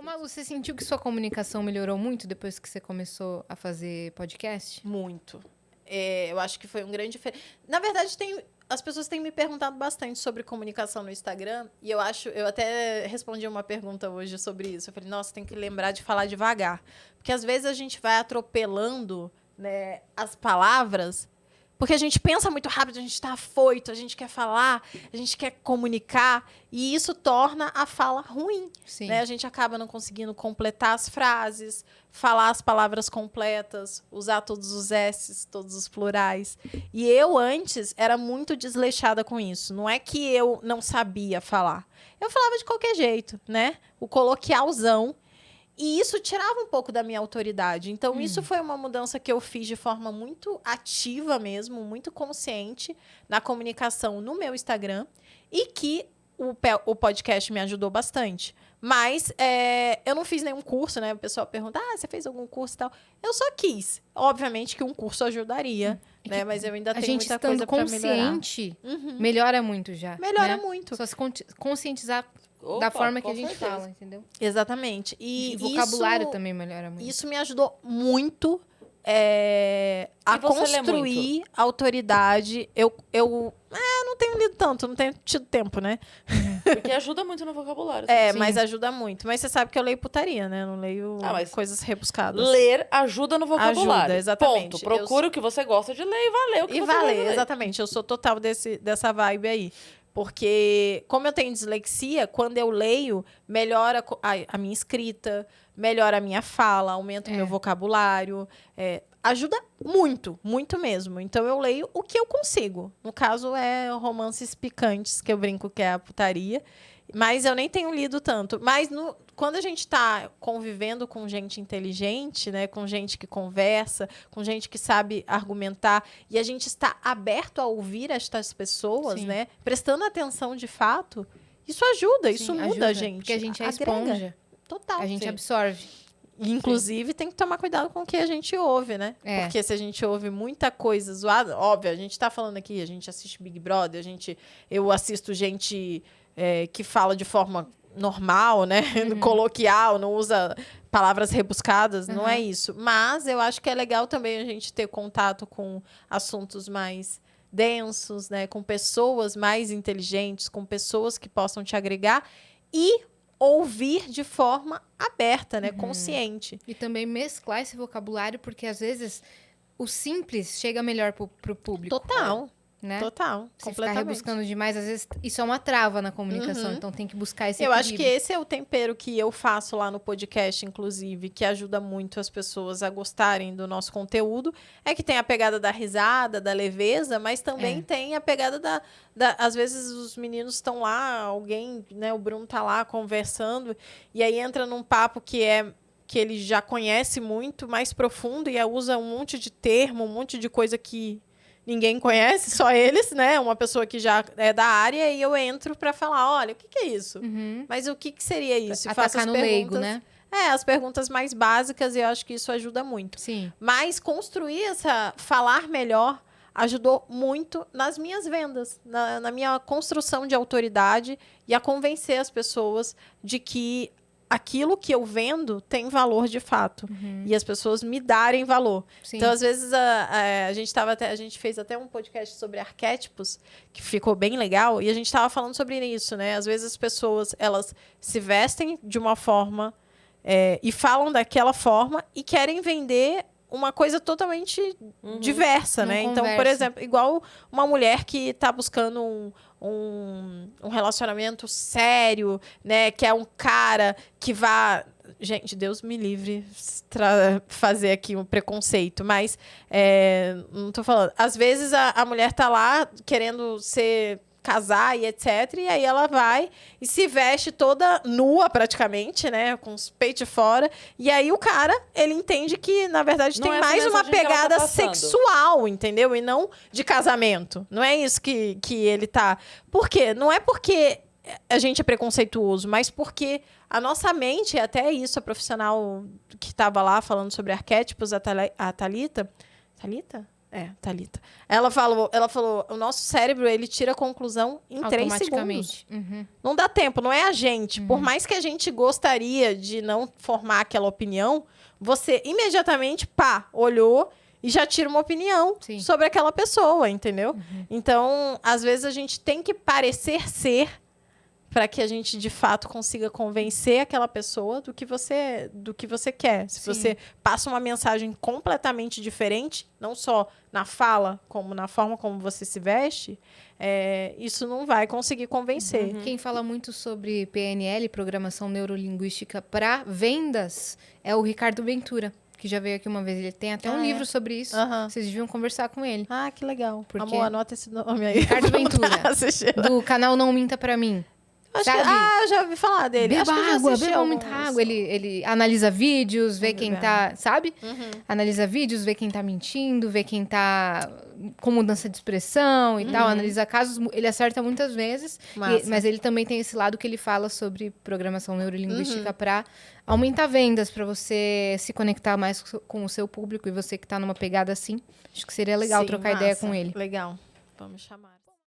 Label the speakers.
Speaker 1: Malu, você sentiu que sua comunicação melhorou muito depois que você começou a fazer podcast?
Speaker 2: Muito. Eu acho que foi um grande... Na verdade, as pessoas têm me perguntado bastante sobre comunicação no Instagram, e eu até respondi uma pergunta hoje sobre isso. Eu falei, nossa, tem que lembrar de falar devagar. Porque às vezes a gente vai atropelando, né, as palavras, porque a gente pensa muito rápido, a gente está afoito, a gente quer falar, a gente quer comunicar, e isso torna a fala ruim.
Speaker 1: Sim.
Speaker 2: Né? A gente acaba não conseguindo completar as frases, falar as palavras completas, usar todos os S's, todos os plurais. E eu, antes, era muito desleixada com isso. Não é que eu não sabia falar. Eu falava de qualquer jeito, né? O coloquialzão. E isso tirava um pouco da minha autoridade. Então, isso foi uma mudança que eu fiz de forma muito ativa mesmo, muito consciente na comunicação no meu Instagram. E que o podcast me ajudou bastante. Mas eu não fiz nenhum curso, né? O pessoal pergunta, você fez algum curso e tal? Eu só quis. Obviamente que um curso ajudaria, né? Mas eu ainda tenho muita coisa para melhorar. A
Speaker 1: gente estando consciente, melhora muito já.
Speaker 2: Melhora
Speaker 1: né?
Speaker 2: muito.
Speaker 1: Só se conscientizar da forma que a gente fala, entendeu?
Speaker 2: Exatamente. E
Speaker 1: o vocabulário também melhora muito.
Speaker 2: Isso me ajudou muito a construir autoridade. Eu não tenho lido tanto, não tenho tido tempo, né?
Speaker 3: Porque ajuda muito no vocabulário.
Speaker 2: Sim. Mas ajuda muito. Mas você sabe que eu leio putaria, né? Eu não leio coisas rebuscadas.
Speaker 3: Ler ajuda no vocabulário.
Speaker 2: Ajuda, exatamente.
Speaker 3: Ponto. Procura o que você gosta de ler e vai ler o que você gosta de ler.
Speaker 2: Exatamente. Eu sou total dessa vibe aí. Porque, como eu tenho dislexia, quando eu leio, melhora a minha escrita, melhora a minha fala, aumenta o meu vocabulário. Ajuda muito, muito mesmo. Então, eu leio o que eu consigo. No caso, romances picantes, que eu brinco que é a putaria. Mas eu nem tenho lido tanto. Mas quando a gente está convivendo com gente inteligente, né, com gente que conversa, com gente que sabe argumentar, e a gente está aberto a ouvir estas pessoas, né, prestando atenção de fato, isso ajuda, isso muda a gente.
Speaker 1: Porque a gente é esponja.
Speaker 2: Total.
Speaker 1: A gente absorve.
Speaker 2: Inclusive, tem que tomar cuidado com o que a gente ouve, né? Porque se a gente ouve muita coisa zoada... Óbvio, a gente está falando aqui, a gente assiste Big Brother, eu assisto gente que fala de forma normal, né? Coloquial, não usa palavras rebuscadas, não é isso. Mas eu acho que é legal também a gente ter contato com assuntos mais densos, né? Com pessoas mais inteligentes, com pessoas que possam te agregar e ouvir de forma aberta, né? Consciente.
Speaker 1: E também mesclar esse vocabulário, porque às vezes o simples chega melhor pro público.
Speaker 2: Total.
Speaker 1: Né?
Speaker 2: Total,
Speaker 1: Se
Speaker 2: completamente.
Speaker 1: ficar rebuscando demais, às vezes isso é uma trava na comunicação, então tem que buscar esse equilíbrio.
Speaker 2: Eu acho que esse é o tempero que eu faço lá no podcast, inclusive, que ajuda muito as pessoas a gostarem do nosso conteúdo. É que tem a pegada da risada, da leveza, mas também tem a pegada às vezes os meninos estão lá, alguém, né, o Bruno tá lá conversando, e aí entra num papo que ele já conhece muito, mais profundo, e usa um monte de termo, um monte de coisa que ninguém conhece, só eles, né? Uma pessoa que já é da área, e eu entro para falar, olha, o que é isso? Mas o que seria isso?
Speaker 1: Atacar
Speaker 2: faço as
Speaker 1: no
Speaker 2: perguntas,
Speaker 1: leigo, né?
Speaker 2: As perguntas mais básicas, e eu acho que isso ajuda muito.
Speaker 1: Sim.
Speaker 2: Mas falar melhor ajudou muito nas minhas vendas, na minha construção de autoridade e a convencer as pessoas de que aquilo que eu vendo tem valor de fato. E as pessoas me darem valor.
Speaker 1: Sim.
Speaker 2: Então, às vezes, a gente fez até um podcast sobre arquétipos, que ficou bem legal, e a gente estava falando sobre isso, né? Às vezes as pessoas, elas se vestem de uma forma e falam daquela forma e querem vender uma coisa totalmente diversa, né? Então, por exemplo, igual uma mulher que está buscando um relacionamento sério, né? Que é um cara que vá... Gente, Deus me livre fazer aqui um preconceito, mas não tô falando. Às vezes a mulher tá lá querendo casar e etc. E aí ela vai e se veste toda nua praticamente, né? Com os peitos fora. E aí o cara, ele entende que, na verdade, tem mais uma pegada sexual, entendeu? E não de casamento. Não é isso que ele tá... Por quê? Não é porque a gente é preconceituoso, mas porque a nossa mente, até isso, a profissional que estava lá falando sobre arquétipos, a Thalita... Thalita? Thalita. Ela falou, o nosso cérebro, ele tira a conclusão em 3 segundos.
Speaker 1: Automaticamente. Uhum.
Speaker 2: Não dá tempo, não é a gente. Por mais que a gente gostaria de não formar aquela opinião, você imediatamente, olhou e já tira uma opinião
Speaker 1: Sim.
Speaker 2: sobre aquela pessoa, entendeu? Então, às vezes a gente tem que parecer ser para que a gente, de fato, consiga convencer aquela pessoa do que você quer. Se
Speaker 1: Sim.
Speaker 2: você passa uma mensagem completamente diferente, não só na fala, como na forma como você se veste, isso não vai conseguir convencer.
Speaker 1: Quem fala muito sobre PNL, Programação Neurolinguística para vendas, é o Ricardo Ventura, que já veio aqui uma vez. Ele tem até um livro sobre isso.
Speaker 2: Aham.
Speaker 1: Vocês deviam conversar com ele.
Speaker 2: Ah, que legal.
Speaker 1: Porque-
Speaker 2: Amor, anota esse nome aí.
Speaker 1: Ricardo
Speaker 2: Vamos
Speaker 1: Ventura.
Speaker 2: dar assistir.
Speaker 1: Do canal Não Minta Pra Mim.
Speaker 2: Acho que-
Speaker 1: Sabe?
Speaker 2: eu já ouvi falar dele. Acho
Speaker 1: Beba
Speaker 2: que eu já
Speaker 1: água,
Speaker 2: assisti
Speaker 1: beba muita
Speaker 2: alguns.
Speaker 1: água. Ele analisa vídeos, vê quem tá, sabe?
Speaker 2: Uhum.
Speaker 1: Analisa vídeos, vê quem tá mentindo, vê quem tá com mudança de expressão e tal. Analisa casos, ele acerta muitas vezes.
Speaker 2: Massa.
Speaker 1: Mas ele também tem esse lado que ele fala sobre programação neurolinguística para aumentar vendas, para você se conectar mais com o seu público e você que tá numa pegada assim. Acho que seria legal
Speaker 2: Sim,
Speaker 1: trocar ideia
Speaker 2: massa.
Speaker 1: com ele.
Speaker 2: Legal. Vamos chamar.